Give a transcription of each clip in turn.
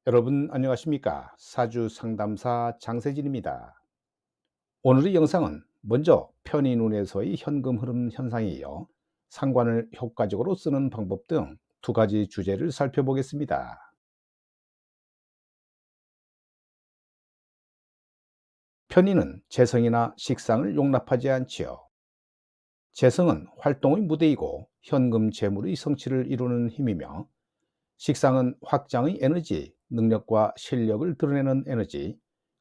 여러분 안녕하십니까? 사주 상담사 장세진입니다. 오늘의 영상은 먼저 편인운에서의 현금 흐름 현상에 이어 상관을 효과적으로 쓰는 방법 등 두 가지 주제를 살펴보겠습니다. 편인은 재성이나 식상을 용납하지 않지요. 재성은 활동의 무대이고 현금 재물의 성취를 이루는 힘이며, 식상은 확장의 에너지, 능력과 실력을 드러내는 에너지,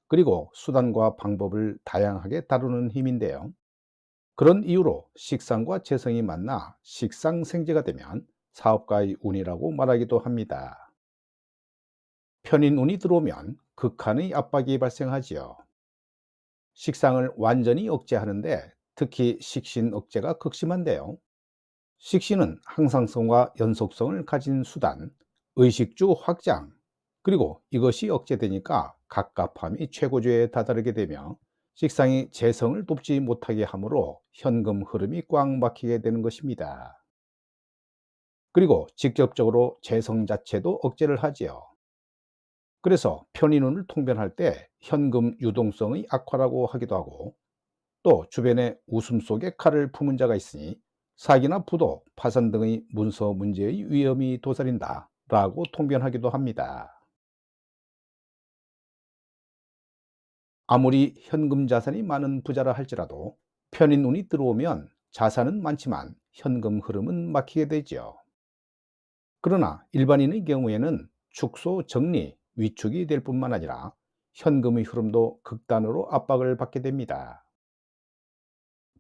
그리고 수단과 방법을 다양하게 다루는 힘인데요. 그런 이유로 식상과 재성이 만나 식상생재가 되면 사업가의 운이라고 말하기도 합니다. 편인운이 들어오면 극한의 압박이 발생하지요. 식상을 완전히 억제하는데 특히 식신 억제가 극심한데요. 식신은 항상성과 연속성을 가진 수단, 의식주 확장, 그리고 이것이 억제되니까 갑갑함이 최고조에 다다르게 되며 식상이 재성을 돕지 못하게 하므로 현금 흐름이 꽉 막히게 되는 것입니다. 그리고 직접적으로 재성 자체도 억제를 하지요. 그래서 편인운을 통변할 때 현금 유동성의 악화라고 하기도 하고, 또 주변에 웃음 속에 칼을 품은 자가 있으니 사기나 부도, 파산 등의 문서 문제의 위험이 도사린다 라고 통변하기도 합니다. 아무리 현금 자산이 많은 부자라 할지라도 편인운이 들어오면 자산은 많지만 현금 흐름은 막히게 되지요. 그러나 일반인의 경우에는 축소 정리, 위축이 될 뿐만 아니라 현금의 흐름도 극단으로 압박을 받게 됩니다.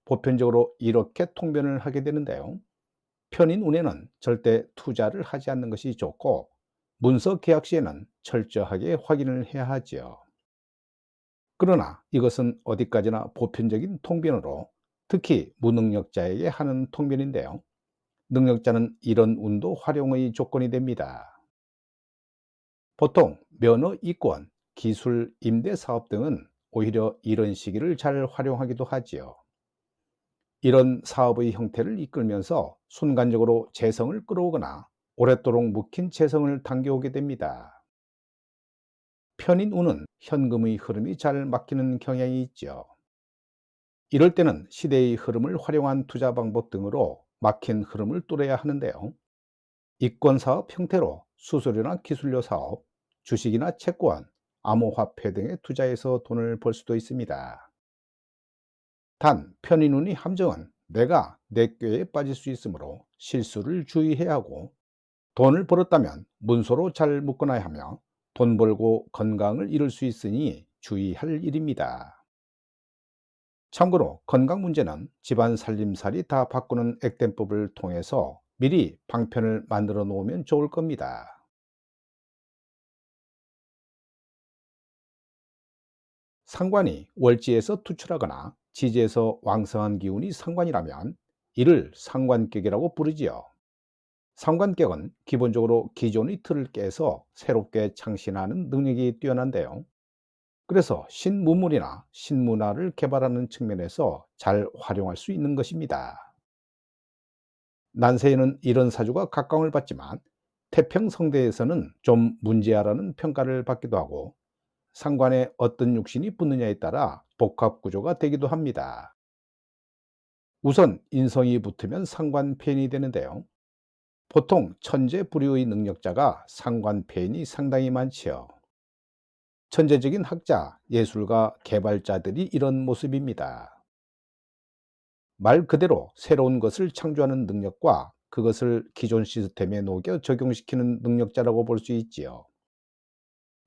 보편적으로 이렇게 통변을 하게 되는데요. 편인 운에는 절대 투자를 하지 않는 것이 좋고, 문서 계약 시에는 철저하게 확인을 해야 하지요. 그러나 이것은 어디까지나 보편적인 통변으로 특히 무능력자에게 하는 통변인데요. 능력자는 이런 운도 활용의 조건이 됩니다. 보통 면허 이권, 기술, 임대 사업 등은 오히려 이런 시기를 잘 활용하기도 하지요. 이런 사업의 형태를 이끌면서 순간적으로 재성을 끌어오거나 오랫도록 묵힌 재성을 당겨오게 됩니다. 편인운은 현금의 흐름이 잘 막히는 경향이 있죠. 이럴 때는 시대의 흐름을 활용한 투자 방법 등으로 막힌 흐름을 뚫어야 하는데요. 이권 사업 형태로 수수료나 기술료 사업, 주식이나 채권, 암호화폐 등에 투자해서 돈을 벌 수도 있습니다. 단 편인운의 함정은 내가 내 꾀에 빠질 수 있으므로 실수를 주의해야 하고, 돈을 벌었다면 문서로 잘 묶어놔야 하며 돈 벌고 건강을 잃을 수 있으니 주의할 일입니다. 참고로 건강 문제는 집안 살림살이 다 바꾸는 액땜법을 통해서 미리 방편을 만들어 놓으면 좋을 겁니다. 상관이 월지에서 투출하거나 지지에서 왕성한 기운이 상관이라면 이를 상관격이라고 부르지요. 상관격은 기본적으로 기존의 틀을 깨서 새롭게 창신하는 능력이 뛰어난데요. 그래서 신문물이나 신문화를 개발하는 측면에서 잘 활용할 수 있는 것입니다. 난세에는 이런 사주가 각광을 받지만 태평성대에서는 좀 문제아라는 평가를 받기도 하고, 상관에 어떤 육신이 붙느냐에 따라 복합구조가 되기도 합니다. 우선 인성이 붙으면 상관폐인이 되는데요. 보통 천재부류의 능력자가 상관폐인이 상당히 많지요. 천재적인 학자, 예술가, 개발자들이 이런 모습입니다. 말 그대로 새로운 것을 창조하는 능력과 그것을 기존 시스템에 녹여 적용시키는 능력자라고 볼 수 있지요.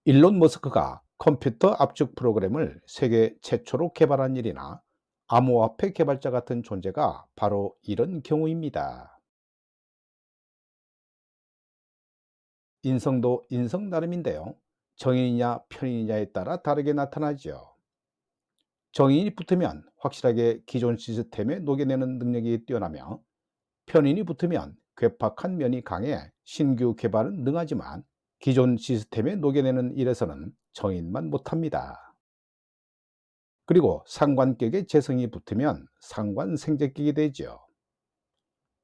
일론 머스크가 컴퓨터 압축 프로그램을 세계 최초로 개발한 일이나 암호화폐 개발자 같은 존재가 바로 이런 경우입니다. 인성도 인성 나름인데요. 정인이냐 편인이냐에 따라 다르게 나타나지요. 정인이 붙으면 확실하게 기존 시스템에 녹여내는 능력이 뛰어나며, 편인이 붙으면 괴팍한 면이 강해 신규 개발은 능하지만 기존 시스템에 녹여내는 일에서는 정인만 못합니다. 그리고 상관격에 재성이 붙으면 상관생재격이 되죠.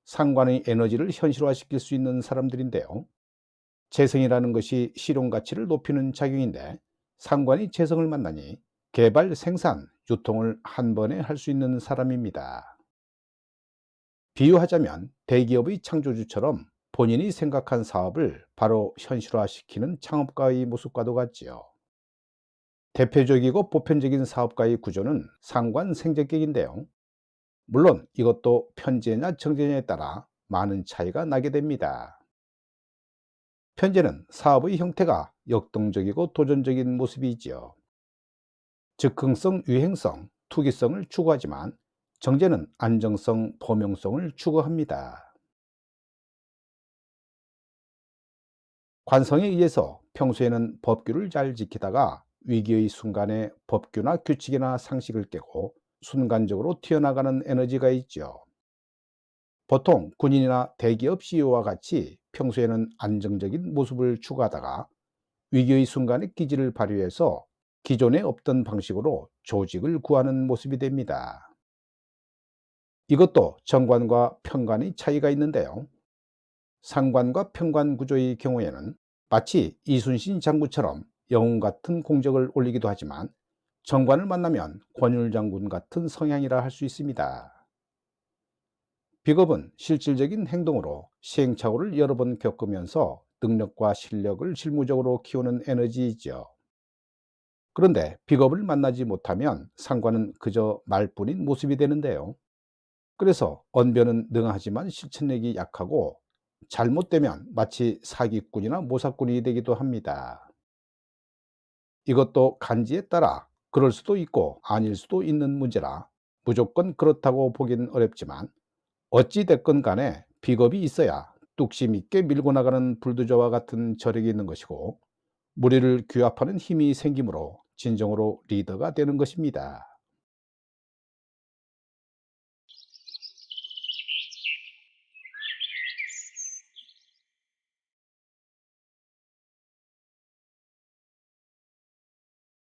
상관의 에너지를 현실화시킬 수 있는 사람들인데요. 재성이라는 것이 실용 가치를 높이는 작용인데, 상관이 재성을 만나니 개발, 생산, 유통을 한 번에 할 수 있는 사람입니다. 비유하자면 대기업의 창조주처럼 본인이 생각한 사업을 바로 현실화시키는 창업가의 모습과도 같지요. 대표적이고 보편적인 사업가의 구조는 상관 생태계인데요. 물론 이것도 편제냐 정제냐에 따라 많은 차이가 나게 됩니다. 편제는 사업의 형태가 역동적이고 도전적인 모습이지요. 즉흥성, 유행성, 투기성을 추구하지만, 정제는 안정성, 범용성을 추구합니다. 관성에 의해서 평소에는 법규를 잘 지키다가 위기의 순간에 법규나 규칙이나 상식을 깨고 순간적으로 튀어나가는 에너지가 있죠. 보통 군인이나 대기업 CEO와 같이 평소에는 안정적인 모습을 추구하다가 위기의 순간에 기지를 발휘해서 기존에 없던 방식으로 조직을 구하는 모습이 됩니다. 이것도 정관과 편관의 차이가 있는데요. 상관과 편관 구조의 경우에는 마치 이순신 장군처럼 영웅 같은 공적을 올리기도 하지만, 정관을 만나면 권율 장군 같은 성향이라 할 수 있습니다. 비겁은 실질적인 행동으로 시행착오를 여러 번 겪으면서 능력과 실력을 실무적으로 키우는 에너지이죠. 그런데 비겁을 만나지 못하면 상관은 그저 말뿐인 모습이 되는데요. 그래서 언변은 능하지만 실천력이 약하고, 잘못되면 마치 사기꾼이나 모사꾼이 되기도 합니다. 이것도 간지에 따라 그럴 수도 있고 아닐 수도 있는 문제라 무조건 그렇다고 보긴 어렵지만, 어찌 됐건 간에 비겁이 있어야 뚝심 있게 밀고 나가는 불도저와 같은 저력이 있는 것이고, 무리를 규합하는 힘이 생기므로 진정으로 리더가 되는 것입니다.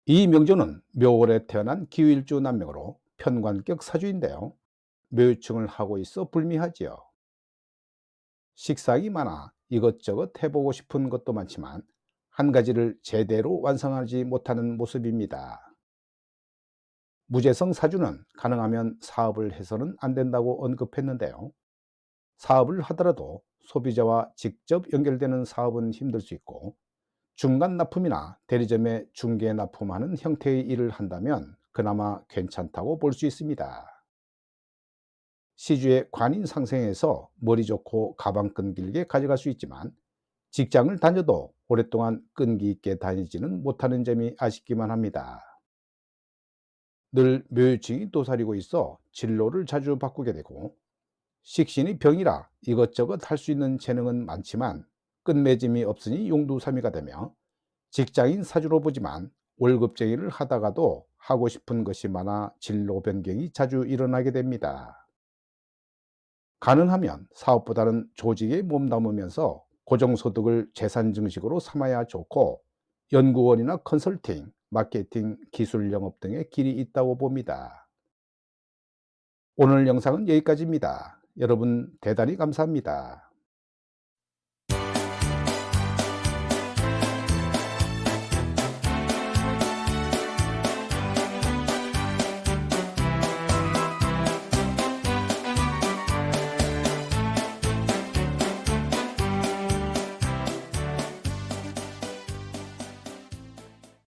이 명조는 묘월에 태어난 기후일주 남명으로 편관격 사주인데요. 묘유충을 하고 있어 불미하지요. 식상이 많아 이것저것 해보고 싶은 것도 많지만 한 가지를 제대로 완성하지 못하는 모습입니다. 무재성 사주는 가능하면 사업을 해서는 안 된다고 언급했는데요. 사업을 하더라도 소비자와 직접 연결되는 사업은 힘들 수 있고, 중간 납품이나 대리점에 중개 납품하는 형태의 일을 한다면 그나마 괜찮다고 볼 수 있습니다. 시주의 관인 상생해서 머리 좋고 가방끈 길게 가져갈 수 있지만, 직장을 다녀도 오랫동안 끈기 있게 다니지는 못하는 점이 아쉽기만 합니다. 늘 묘유증이 도사리고 있어 진로를 자주 바꾸게 되고, 식신이 병이라 이것저것 할 수 있는 재능은 많지만 끝맺음이 없으니 용두사미가 되며, 직장인 사주로 보지만 월급쟁이를 하다가도 하고 싶은 것이 많아 진로 변경이 자주 일어나게 됩니다. 가능하면 사업보다는 조직에 몸담으면서 고정소득을 재산 증식으로 삼아야 좋고, 연구원이나 컨설팅, 마케팅, 기술 영업 등의 길이 있다고 봅니다. 오늘 영상은 여기까지입니다. 여러분 대단히 감사합니다.